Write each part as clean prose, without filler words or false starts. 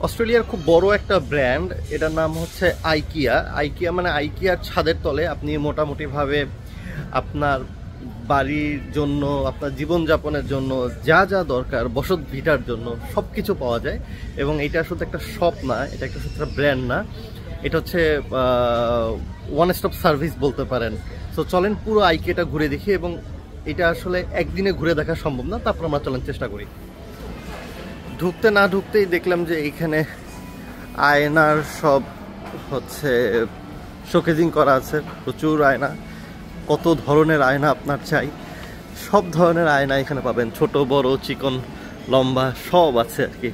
অস্ট্রেলিয়ার খুব বড় একটা ব্র্যান্ড, এটার নাম হচ্ছে আইকিয়া। আইকিয়া মানে আইকিয়ার ছাদের তলে আপনি মোটামুটিভাবে আপনার বাড়ির জন্য, আপনার জীবনযাপনের জন্য যা যা দরকার, বসত ভিটার জন্য সব কিছু পাওয়া যায়। এবং এটা শুধু একটা শপ না, এটা একটা শুধু ব্র্যান্ড না, এটা হচ্ছে ওয়ান স্টপ সার্ভিস বলতে পারেন। সো চলেন পুরো আইকিয়াটা ঘুরে দেখি, এবং এটা আসলে একদিনে ঘুরে দেখা সম্ভব না, তারপর আমরা চলেন চেষ্টা করি। ঢুকতে না ঢুকতেই দেখলাম যে এইখানে আয়নার সব হচ্ছে শোকেজিং করা আছে, প্রচুর আয়না। কত ধরনের আয়না আপনার চাই, সব ধরনের আয়না এখানে পাবেন, ছোট বড় চিকন লম্বা সব আছে আর কি।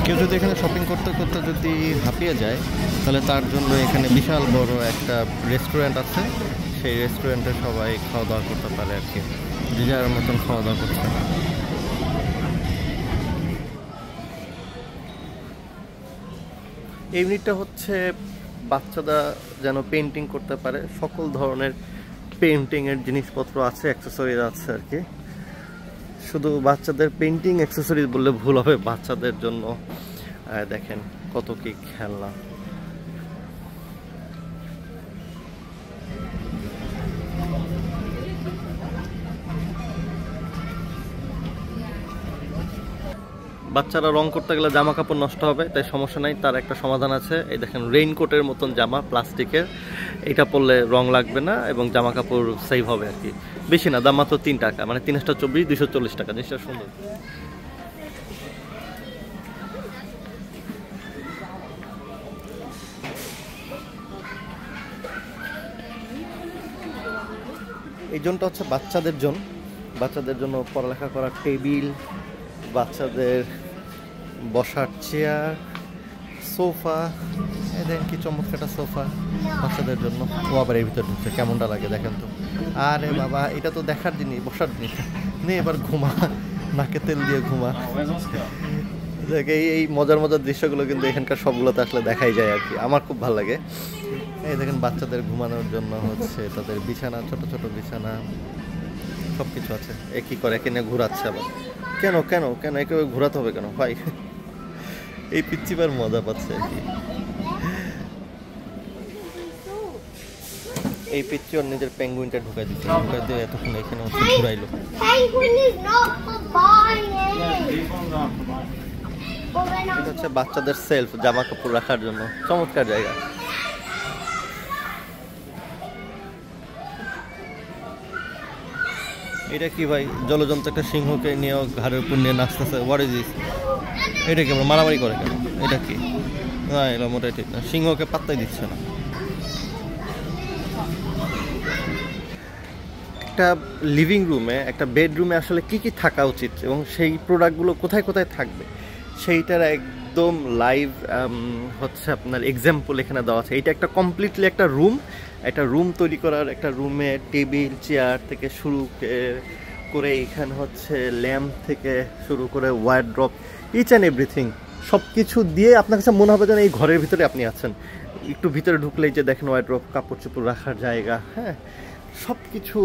কেউ যদি এখানে শপিং করতে করতে যদি হাঁপিয়ে যায়, তাহলে তার জন্য এখানে বিশাল বড় একটা রেস্টুরেন্ট আছে। সেই রেস্টুরেন্টে সবাই খাওয়া দাওয়া করতে পারে আর কি, যে যার মতন খাওয়া দাওয়া করতে। এই ইউনিটটা হচ্ছে বাচ্চারা যেন পেন্টিং করতে পারে, সকল ধরনের পেন্টিংয়ের জিনিসপত্র আছে, অ্যাক্সেসরিজ আছে আর কি। শুধু বাচ্চাদের পেন্টিং অ্যাক্সেসরিজ বললে ভুল হবে, বাচ্চাদের জন্য দেখেন কত কি খেলনা। বাচ্চারা রং করতে গেলে জামা কাপড় নষ্ট হবে, তাই সমস্যা নাই, তার একটা সমাধান আছে। এই দেখেন রেইনকোটের মতন জামা, প্লাস্টিকের, এটা পরলে রং লাগবে না এবং জামা কাপড় সেভ হবে আর কি। বেশি না, দাম মাত্র 3 টাকা, মানে 3 টা 24, 240 টাকা। জিনিসটা সুন্দর। এই জোনটা হচ্ছে বাচ্চাদের জন্য পড়ালেখা করার টেবিল, বাচ্চাদের বসার চেয়ার, সোফা। এই দেখেন কি চমৎকার সোফা বাচ্চাদের জন্য। ও আবার এর ভিতরে ঢুকছে, কেমনটা লাগে দেখেন তো। আরে বাবা, এটা তো দেখার জিনিস, বসার জিনিস নে, এবার ঘুমা, নাকে তেল দিয়ে ঘুমা। এই মজার মজার দৃশ্যগুলো কিন্তু এখানকার সবগুলোতে আসলে দেখাই যায় আর কি, আমার খুব ভালো লাগে। এই দেখেন বাচ্চাদের ঘুমানোর জন্য হচ্ছে তাদের বিছানা, ছোট ছোট বিছানা, সব কিছু আছে। এ কি করে, একে নিয়ে ঘুরাচ্ছে আবার। কেন কেন কেন একে ঘোরাতে হবে কেন ভাই? এই পিচ্চিবার মজা পাচ্ছে আর কি। এই পিচ্চি ওর নিজের পেঙ্গুইনটা ঢুকাই দিচ্ছে, ঢুকাই দিয়ে এতক্ষণ এখানে হচ্ছে ঘুরাইলো। এটা হচ্ছে বাচ্চাদের সেলফ, জামা কাপড় রাখার জন্য চমৎকার জায়গা। এটা কি ভাই, জলজন্ত একটা সিংহকে নিয়ে ঘাড়ের উপর নিয়ে নাচতেছে। What is this? এটা কি মারামারি করে কেন? এটা কি? না, এটা মোটাই ঠিক না, সিংহকে পাত্তাই দিচ্ছে না। একটা লিভিং রুমে, একটা বেডরুমে আসলে কি কি থাকা উচিত এবং সেই প্রোডাক্টগুলো কোথায় কোথায় থাকবে, সেইটার একদম লাইভ হচ্ছে আপনার এক্সাম্পল এখানে দেওয়া আছে। এটা একটা কমপ্লিটলি একটা রুম তৈরি করার, একটা রুমে টেবিল চেয়ার থেকে শুরু করে এখানে হচ্ছে ল্যাম্প থেকে শুরু করে ওয়ার্ড্রপ, ইচ অ্যান্ড এভরিথিং, সব কিছু দিয়ে আপনার কাছে মনে হবে যেন এই ঘরের ভিতরে আপনি আছেন। একটু ভিতরে ঢুকলেই যে দেখেন ওয়ার্ড্রপ, কাপড় চোপড় রাখার জায়গা, হ্যাঁ, সব কিছু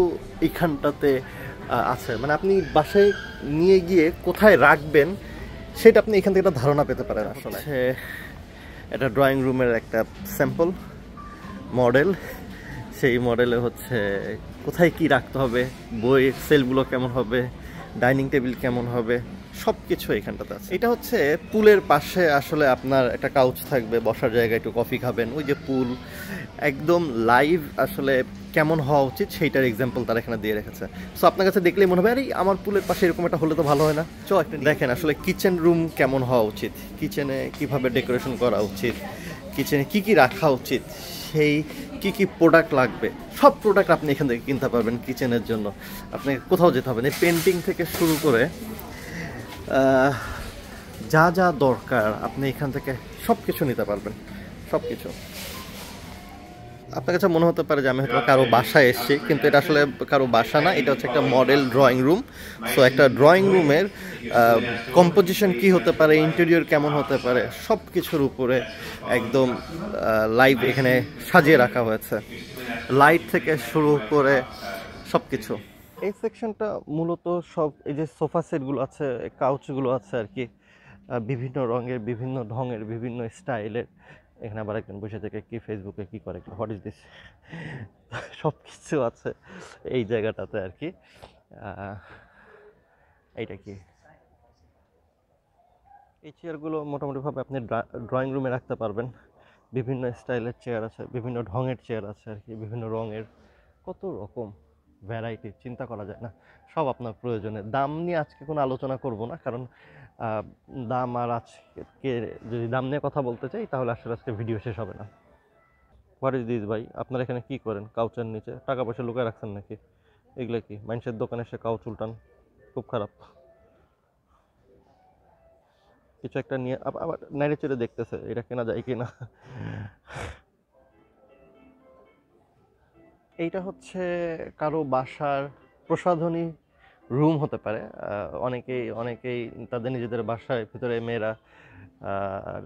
এইখানটাতে আছে। মানে আপনি বাসায় নিয়ে গিয়ে কোথায় রাখবেন সেটা আপনি এখান থেকে একটা ধারণা পেতে পারেন। আসলে এটা ড্রয়িং রুমের একটা স্যাম্পল মডেল। সেই মডেলে হচ্ছে কোথায় কি রাখতে হবে, বইয়ের সেলগুলো কেমন হবে, ডাইনিং টেবিল কেমন হবে, সব কিছু এখানটাতে আছে। এটা হচ্ছে পুলের পাশে আসলে আপনার একটা কাউচ থাকবে, বসার জায়গায় একটু কফি খাবেন, ওই যে পুল একদম লাইভ আসলে কেমন হওয়া উচিত সেইটার এক্সাম্পল তারা এখানে দিয়ে রেখেছে। সো আপনার কাছে দেখলেই মনে হবে আরে আমার পুলের পাশে এরকম একটা হলে তো ভালো হয় না। চো একটা দেখেন আসলে কিচেন রুম কেমন হওয়া উচিত, কিচেনে কিভাবে ডেকোরেশন করা উচিত, কিচেনে কি কি রাখা উচিত, সেই কি কি প্রোডাক্ট লাগবে, সব প্রোডাক্ট আপনি এখান থেকে কিনতে পারবেন কিচেনের জন্য। আপনাকে কোথাও যেতে হবে না, পেন্টিং থেকে শুরু করে যা যা দরকার আপনি এখান থেকে সব কিছু নিতে পারবেন, সব কিছু। আপনার কাছে মনে হতে পারে যে আমি হয়তো কারো বাসায় এসেছি, কিন্তু এটা আসলে কারো বাসা না, এটা হচ্ছে একটা মডেল ড্রয়িং রুম। সো একটা ড্রয়িং রুমের কম্পোজিশন কি হতে পারে, ইন্টেরিয়র কেমন হতে পারে, সব কিছুর উপরে একদম লাইভ এখানে সাজিয়ে রাখা হয়েছে, লাইট থেকে শুরু করে সব কিছু। এই সেকশনটা মূলত সব এই যে সোফা সেটগুলো আছে, কাউচগুলো আছে আর কি, বিভিন্ন রঙের, বিভিন্ন ঢঙের, বিভিন্ন স্টাইলের। এখানে আবার একজন বসে থেকে কি ফেসবুকে কি করে, হোয়াট ইজ দিস, সব কিছু আছে এই জায়গাটাতে আর কি। এইটা কি, এই চেয়ারগুলো মোটামুটিভাবে আপনি ড্রয়িং রুমে রাখতে পারবেন। বিভিন্ন স্টাইলের চেয়ার আছে, বিভিন্ন ঢঙের চেয়ার আছে আর কি, বিভিন্ন রঙের, কত রকম ভ্যারাইটি চিন্তা করা যায় না। সব আপনার প্রয়োজনে। দাম নিয়ে আজকে কোনো আলোচনা করব না, কারণ দাম আর আজকে যদি দাম নিয়ে কথা বলতে চাই তাহলে আসলে আজকে ভিডিও শেষ হবে না। হোয়াট ইজ দিস ভাই, আপনারা এখানে কি করেন? কাউচের নিচে টাকা পয়সা লুকায় রাখছেন নাকি? এগুলো কি মানুষের দোকানে এসে কাউচ উল্টান? খুব খারাপ। কিছু একটা নিয়ে আবার নাইড়ে চেড়ে দেখতেছে এটা কেনা যায় কিনা। এইটা হচ্ছে কারো বাসার প্রসাধনী রুম হতে পারে। অনেকেই তাদের নিজেদের বাসায় ভিতরে মেয়েরা আর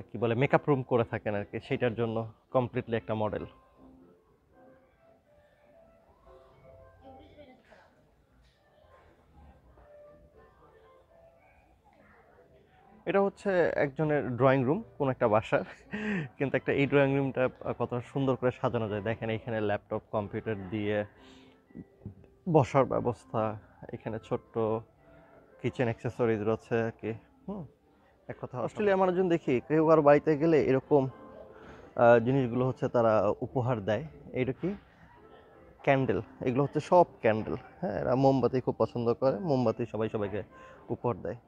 কি বলে মেকআপ রুম করে থাকেন আর কি, সেইটার জন্য কমপ্লিটলি একটা মডেল। এটা হচ্ছে একজনের ড্রয়িং রুম কোনো একটা বাসার, কিন্তু একটা এই ড্রয়িং রুমটা কত সুন্দর করে সাজানো যায় দেখেন। এখানে ল্যাপটপ কম্পিউটার দিয়ে বসার ব্যবস্থা, এখানে ছোট্ট কিচেন অ্যাক্সেসরিজ রয়েছে আর কি। হুম, এক কথা অস্ট্রেলিয়ার মানুষজন দেখি কেউ আর বাড়িতে গেলে এরকম জিনিসগুলো হচ্ছে তারা উপহার দেয়। এইটা কি, ক্যান্ডেল, এগুলো হচ্ছে সব ক্যান্ডেল। হ্যাঁ, এরা মোমবাতি খুব পছন্দ করে, মোমবাতি সবাই সবাইকে উপহার দেয়।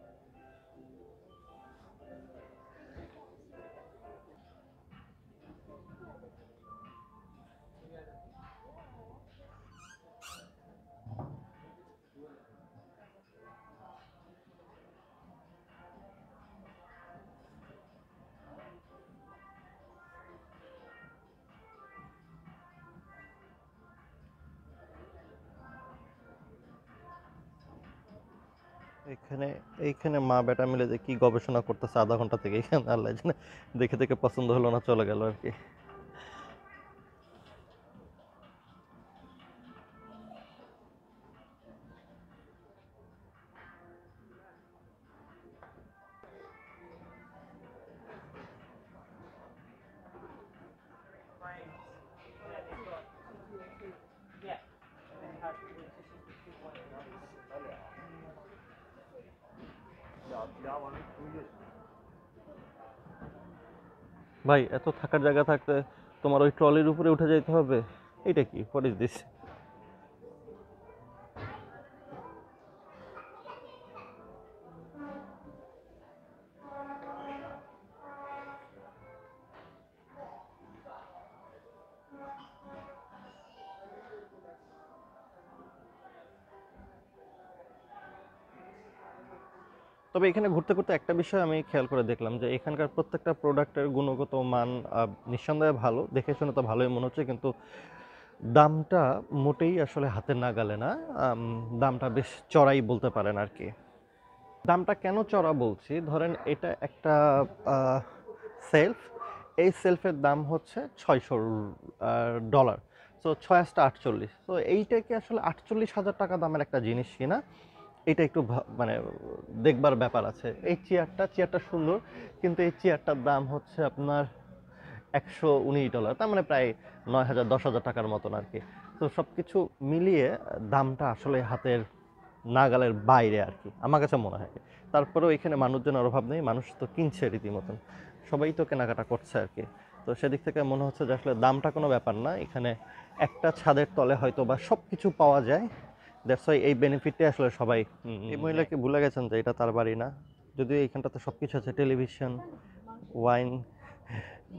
এখানে এইখানে মা বেটা মিলে যে কি গবেষণা করতেছে আধা ঘন্টা থেকে, এখানে আল্লাহ জানে, দেখে দেখে পছন্দ হলো না, চলে গেল আর কি। ভাই এত থাকার জায়গা থাকতে তোমার ওই ট্রলির উপরে উঠে যাইতে হবে? এইটা কি, হোয়াট ইজ দিস? তবে এখানে ঘুরতে ঘুরতে একটা বিষয় আমি খেয়াল করে দেখলাম যে এখানকার প্রত্যেকটা প্রোডাক্টের গুণগত মান নিঃসন্দেহে ভালো, দেখে শুনে তো ভালোই মনে হচ্ছে, কিন্তু দামটা মোটেই আসলে হাতের নাগালে না। দামটা বেশ চড়াই বলতে পারেন আর কি। দামটা কেন চড়া বলছি, ধরেন এটা একটা সেলফ, এই সেলফের দাম হচ্ছে $600। সো 6 × 8 = 48। তো এইটাকে আসলে 48,000 টাকা দামের একটা জিনিস কিনা, এটা একটু মানে দেখবার ব্যাপার আছে। এই চেয়ারটা সুন্দর, কিন্তু এই চেয়ারটার দাম হচ্ছে আপনার $119, তার মানে প্রায় 9,000 10,000 টাকার মতন আর কি। তো সব কিছু মিলিয়ে দামটা আসলে হাতের নাগালের বাইরে আর কি, আমার কাছে মনে হয়। তারপরেও এখানে মানুষজনের অভাব নেই, মানুষ তো কিনছে রীতিমতন, সবাই তো কেনাকাটা করছে আর কি। তো সেদিক থেকে মনে হচ্ছে যে আসলে দামটা কোনো ব্যাপার না, এখানে একটা ছাদের তলে হয়তো বা সব কিছু পাওয়া যায়। দ্যাটস ওয়াই এই বেনিফিটটা আসলে সবাই। এই মহিলাকে ভুলে গেছেন যে এটা তার বাড়ি না, যদিও এইখানটাতে সব কিছু আছে, টেলিভিশন, ওয়াইন,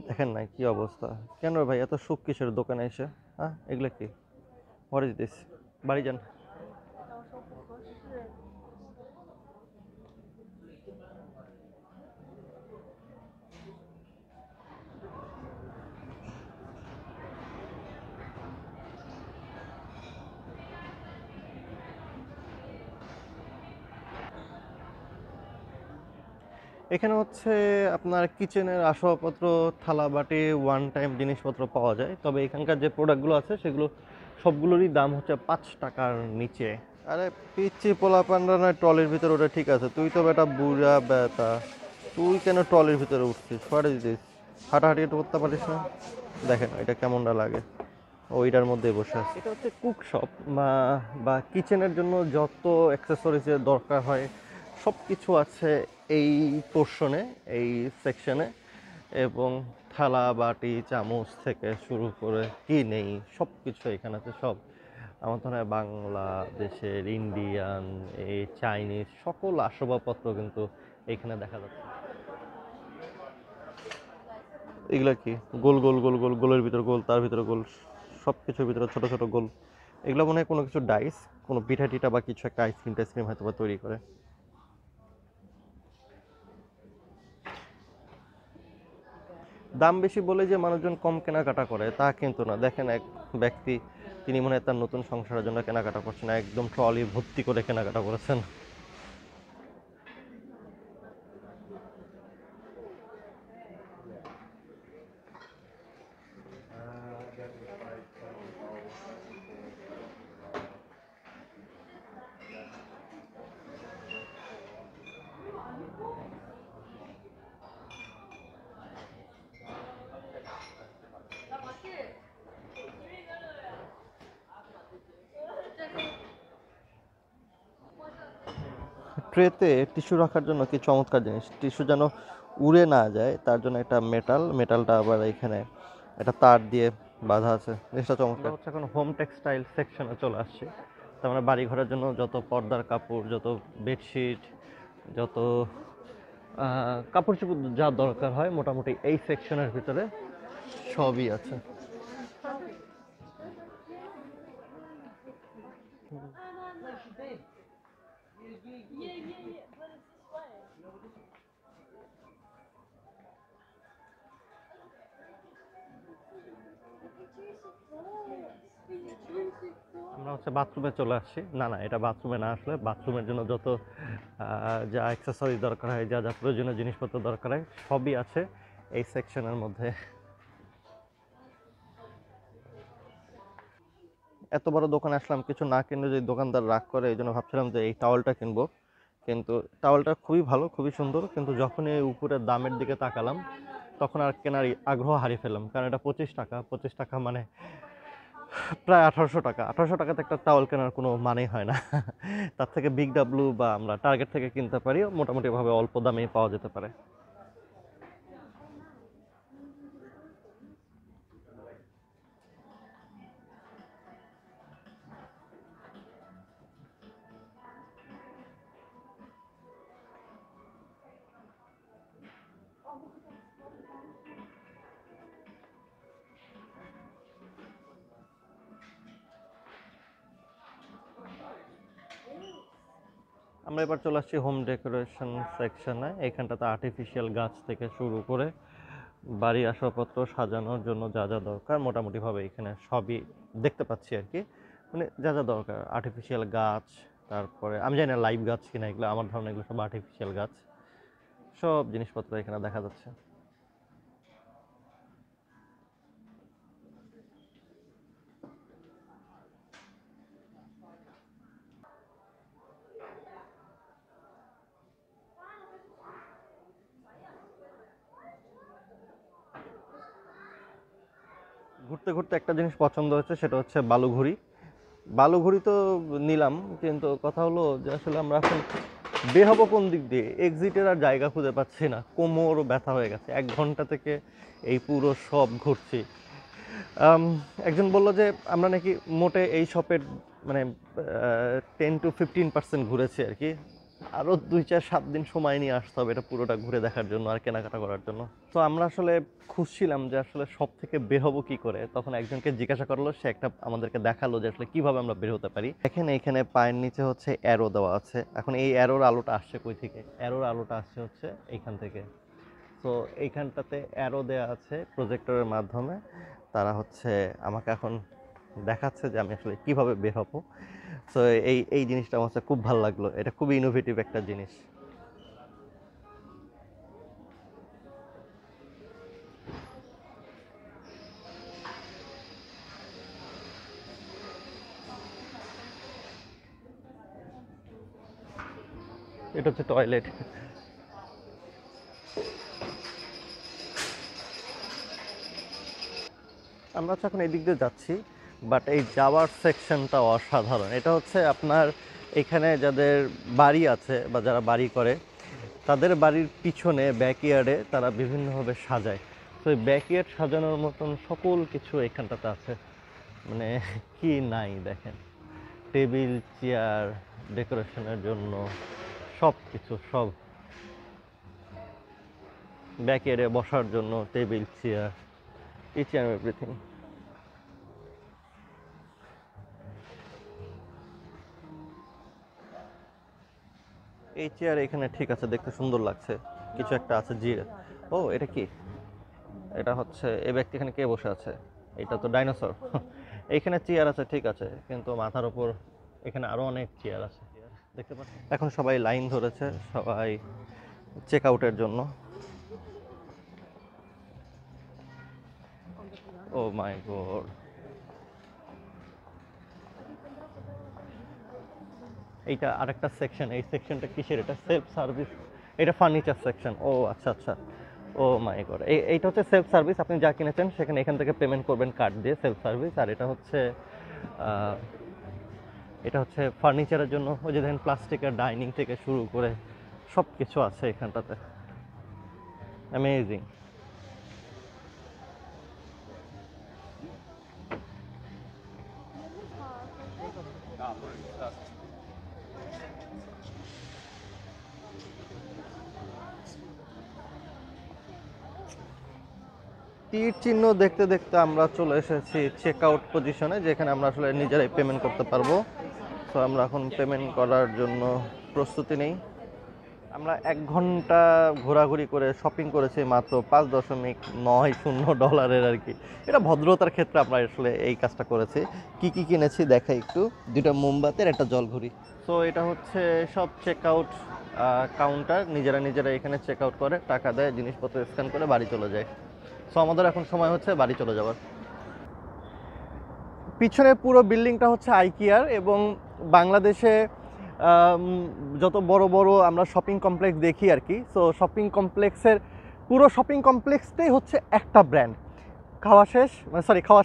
দেখেন না কি অবস্থা। কেন রে ভাই এত সুখ কিসের দোকানে এসে? হ্যাঁ, এগুলো কি, হোয়াট ইজ দিস? বাড়ি যান। এখানে হচ্ছে আপনার কিচেনের আসবাবপত্র, থালা বাটি, ওয়ান টাইম জিনিসপত্র পাওয়া যায়। তবে এখানকার যে প্রোডাক্টগুলো আছে সেগুলো সবগুলোরই দাম হচ্ছে 5 টাকার নিচে। আরে পিচ্ছি পোলা পান্ডা নয় ট্রলির ভিতরে ওটা ঠিক আছে, তুই তো বেটা বুড়া বেটা, তুই কেন ট্রলির ভিতরে উঠছিস? ফাটে দিস, হাঁটাহাঁটি একটু করতে পারিস না? দেখেন এটা কেমনটা লাগে, ওইটার মধ্যে বসে আছে। এটা হচ্ছে কুক শপ বা কিচেনের জন্য যত অ্যাক্সেসরিজের দরকার হয় সব কিছু আছে এই পোর্শনে, এই সেকশনে। এবং থালা বাটি চামচ থেকে শুরু করে কি নেই সব কিছু এখানে আছে। সব আমার মনে হয় বাংলাদেশের, ইন্ডিয়ান, এই চাইনিজ সকল আসবাবপত্র কিন্তু এখানে দেখা যাচ্ছে। এগুলা কি? গোল গোল গোল গোল, গোলের ভিতরে গোল, তার ভিতরে গোল, সব কিছুর ভিতরে ছোট ছোট গোল। এগুলো মনে হয় কোনো কিছু ডাইস, কোনো পিঠা টিঠা বা কিছু একটা আইসক্রিম টাইসক্রিম হয়তো বা তৈরি করে। দাম বেশি বলে যে মানুষজন কম কেনাকাটা করে তা কিন্তু না। দেখেন এক ব্যক্তি, তিনি মনে হয় তার নতুন সংসারের জন্য কেনাকাটা করছেন, একদম ট্রলি ভর্তি করে কেনাকাটা করেছেন। ট্রেতে টিস্যু রাখার জন্য কি চমৎকার জিনিস, টিস্যু যেন উড়ে না যায় তার জন্য একটা মেটালটা আবার এখানে একটা তার দিয়ে বাঁধা আছে, জিনিসটা চমৎকার। হচ্ছে এখন হোম টেক্সটাইল সেকশনে চলে আসছে। তার মানে বাড়ি ঘরের জন্য যত পর্দার কাপড়, যত বেডশিট, যত কাপড় চোপড় যা দরকার হয় মোটামুটি এই সেকশনের ভিতরে সবই আছে। আমরা হচ্ছে বাথরুমে চলে আসছি। না না, এটা বাথরুমে না, আসলে বাথরুমের জন্য যত যা অ্যাক্সেসরিজ দরকার হয়, যা যা প্রয়োজনীয় জিনিসপত্র দরকার হয় সবই আছে এই সেকশনের মধ্যে। এত বড় দোকানে আসলাম, কিছু না কিনলে যদি দোকানদার রাগ করে, এই জন্য ভাবছিলাম যে এই টাওয়ালটা কিনবো। কিন্তু টাওয়ালটা খুবই ভালো, খুবই সুন্দর, কিন্তু যখনই উপরের দামের দিকে তাকালাম তখন আর কেনার আগ্রহ হারিয়ে ফেললাম। কারণ এটা 25 টাকা, 25 টাকা মানে প্রায় 1800 টাকা। 1800 টাকাতে একটা টাওয়াল কেনার কোনো মানেই হয় না। তার থেকে বিগ ডাব্লু বা আমরা টার্গেট থেকে কিনতে পারি, মোটামুটিভাবে অল্প দামেই পাওয়া যেতে পারে। আমরা এবার চলে আসছি হোম ডেকোরেশন সেকশনে। এখানটাতে আর্টিফিশিয়াল গাছ থেকে শুরু করে বাড়ির আসবাবপত্র সাজানোর জন্য যা যা দরকার মোটামুটিভাবে এখানে সবই দেখতে পাচ্ছি আর কি। মানে যা যা দরকার, আর্টিফিশিয়াল গাছ, তারপরে আমি জানি না লাইভ গাছ কিনা, এগুলো আমার ধারণা এগুলো সব আর্টিফিশিয়াল গাছ, সব জিনিসপত্র এখানে দেখা যাচ্ছে। ঘুরতে ঘুরতে একটা জিনিস পছন্দ হয়েছে, সেটা হচ্ছে বালুঘড়ি। বালুঘড়ি তো নিলাম, কিন্তু কথা হলো যে আসলে আমরা এখন বের হবো কোন দিক দিয়ে? এক্সিটের আর জায়গা খুঁজে পাচ্ছি না, কোমর ব্যথা হয়ে গেছে, 1 ঘন্টা থেকে এই পুরো সব ঘুরছি। আম, একজন বলল যে আমরা নাকি মোটে এই শপের মানে 10 to 15% ঘুরেছি আর কি। আরও 2 4 7 দিন সময় নিয়ে আসতে হবে এটা পুরোটা ঘুরে দেখার জন্য আর কেনাকাটা করার জন্য। তো আমরা আসলে খুঁজছিলাম যে আসলে সব থেকে বের হবো কি করে, তখন একজনকে জিজ্ঞাসা করলো, সে একটা আমাদেরকে দেখালো যে আসলে কিভাবে আমরা বের হতে পারি। এখানে এখানে পায়ের নিচে হচ্ছে অ্যারো দেওয়া আছে। এখন এই অ্যারোর আলোটা আসছে কই থেকে? অ্যারোর আলোটা আসছে হচ্ছে এইখান থেকে। তো এইখানটাতে অ্যারো দেওয়া আছে প্রজেক্টরের মাধ্যমে। তারা হচ্ছে আমাকে এখন দেখাচ্ছে যে আমি আসলে কিভাবে বের হবো। তো এই এই জিনিসটা আমার কাছে খুব ভালো লাগলো, এটা খুবই ইনোভেটিভ একটা জিনিস। এটা হচ্ছে টয়লেট। আমরা হচ্ছে এখন এদিক দিয়ে যাচ্ছি, বাট এই যাওয়ার সেকশনটা অসাধারণ। এটা হচ্ছে আপনার এখানে যাদের বাড়ি আছে বা যারা বাড়ি করে তাদের বাড়ির পিছনে ব্যাকইয়ার্ডে তারা বিভিন্নভাবে সাজায়। তো এই ব্যাকইয়ার্ড সাজানোর মতন সকল কিছু এখানটাতে আছে, মানে কি নাই দেখেন, টেবিল চেয়ার ডেকোরেশনের জন্য সব কিছু, সব ব্যাকইয়ার্ডে বসার জন্য table chair, each and everything. এই চেয়ার এখানে ঠিক আছে, দেখতে সুন্দর লাগছে, কিছু একটা আছে জিরে। ও এটা কি? এটা হচ্ছে এই ব্যক্তি এখানে কে বসে আছে? এটা তো ডাইনোসর। এইখানে চেয়ার আছে ঠিক আছে, কিন্তু মাথার উপর এখানে আরো অনেক চেয়ার আছে, দেখতে পাচ্ছেন। এখন সবাই লাইন ধরেছে, সবাই চেক আউটের জন্য। ও মাই গড, এইটা আরেকটা সেকশন। এই সেকশনটা কিসের? এটা সেলফ সার্ভিস, এটা ফার্নিচার সেকশন। ও আচ্ছা আচ্ছা, ও মাই গড। এইটা হচ্ছে সেলফ সার্ভিস, আপনি যা কিনেছেন সেখানে এখান থেকে পেমেন্ট করবেন কার্ড দিয়ে, সেলফ সার্ভিস। আর এটা হচ্ছে ফার্নিচারের জন্য, ওই যে দেখেন প্লাস্টিকের ডাইনিং থেকে শুরু করে সব কিছু আছে এখানটাতে, অ্যামেজিং। তীর চিহ্ন দেখতে দেখতে আমরা চলে এসেছি চেক আউট পজিশনে, যেখানে আমরা আসলে নিজেরাই পেমেন্ট করতে পারবো। তো আমরা এখন পেমেন্ট করার জন্য প্রস্তুতি নেই। আমরা 1 ঘন্টা ঘোরাঘুরি করে শপিং করেছি মাত্র $5.90 আর কি। এটা ভদ্রতার ক্ষেত্রে আমরা আসলে এই কাজটা করেছি। কি কি কিনেছি দেখাই একটু। 2টা মোমবাতির, একটা জলঘড়ি। সো এটা হচ্ছে সব চেক আউট কাউন্টার, নিজেরা এখানে চেক আউট করে, টাকা দেয়, জিনিসপত্র স্ক্যান করে বাড়ি চলে যায়। সো আমাদের এখন সময় হচ্ছে বাড়ি চলে যাওয়ার। পিছনে পুরো বিল্ডিংটা হচ্ছে আইকিয়ার, এবং বাংলাদেশে যত বড় বড় আমরা শপিং কমপ্লেক্স দেখি আর কি, সো শপিং কমপ্লেক্সের পুরো শপিং কমপ্লেক্সটাই হচ্ছে একটা ব্র্যান্ড। খাওয়া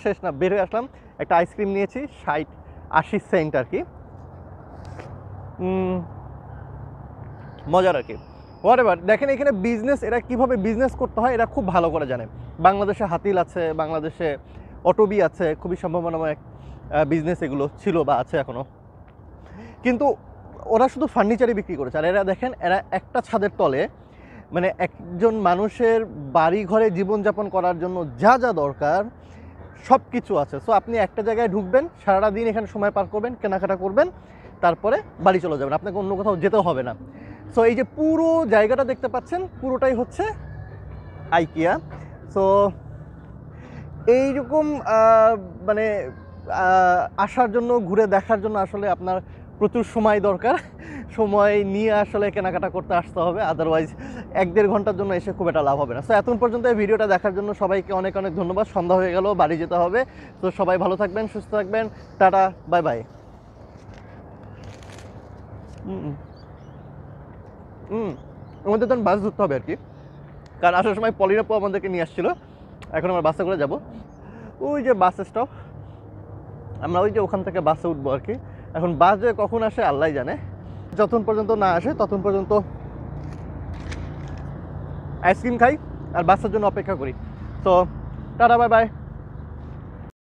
শেষ না, বের হয়ে আসলাম, একটা আইসক্রিম নিয়েছি 60-80 সেন্ট আর কি, মজার আর কি। হোয়াটএভার, দেখেন এখানে বিজনেস, এরা কীভাবে বিজনেস করতে হয় এরা খুব ভালো করে জানে। বাংলাদেশে হাতিল আছে, বাংলাদেশে অটোবি আছে, খুবই সম্ভাবনাময় বিজনেস এগুলো ছিল বা আছে এখনও। কিন্তু ওরা শুধু ফার্নিচারই বিক্রি করেছে। আর এরা দেখেন, এরা একটা ছাদের তলে, মানে একজন মানুষের বাড়ি ঘরে জীবনযাপন করার জন্য যা যা দরকার সব কিছু আছে। সো আপনি একটা জায়গায় ঢুকবেন, সারাটা দিন এখানে সময় পার করবেন, কেনাকাটা করবেন, তারপরে বাড়ি চলে যাবেন, আপনাকে অন্য কোথাও যেতেও হবে না। সো এই যে পুরো জায়গাটা দেখতে পাচ্ছেন, পুরোটাই হচ্ছে আইকিয়া। সো এইরকম মানে আসার জন্য, ঘুরে দেখার জন্য আসলে আপনার প্রচুর সময় দরকার। সময় নিয়ে আসলে কেনাকাটা করতে আসতে হবে, আদারওয়াইজ 1-1.5 ঘন্টার জন্য এসে খুব একটা লাভ হবে না। সো এতক্ষণ পর্যন্ত এই ভিডিওটা দেখার জন্য সবাইকে অনেক অনেক ধন্যবাদ। সন্ধ্যা হয়ে গেল, বাড়ি যেতে হবে। তো সবাই ভালো থাকবেন, সুস্থ থাকবেন, টাটা, বাই বাই। আমাদের তখন বাস ধরতে হবে আর কি, কারণ আসার সময় পলিন আপু আমাদেরকে নিয়ে আসছিলো। এখন আমরা বাসে করে যাব, ওই যে বাস স্টপ, আমরা ওই যে ওখান থেকে বাসে উঠবো আর কি। এখন বাস যে কখন আসে আল্লাহ জানে, যতক্ষণ পর্যন্ত না আসে ততক্ষণ পর্যন্ত আইসক্রিম খাই আর বাসের জন্য অপেক্ষা করি। তো টাটা, বাই বাই।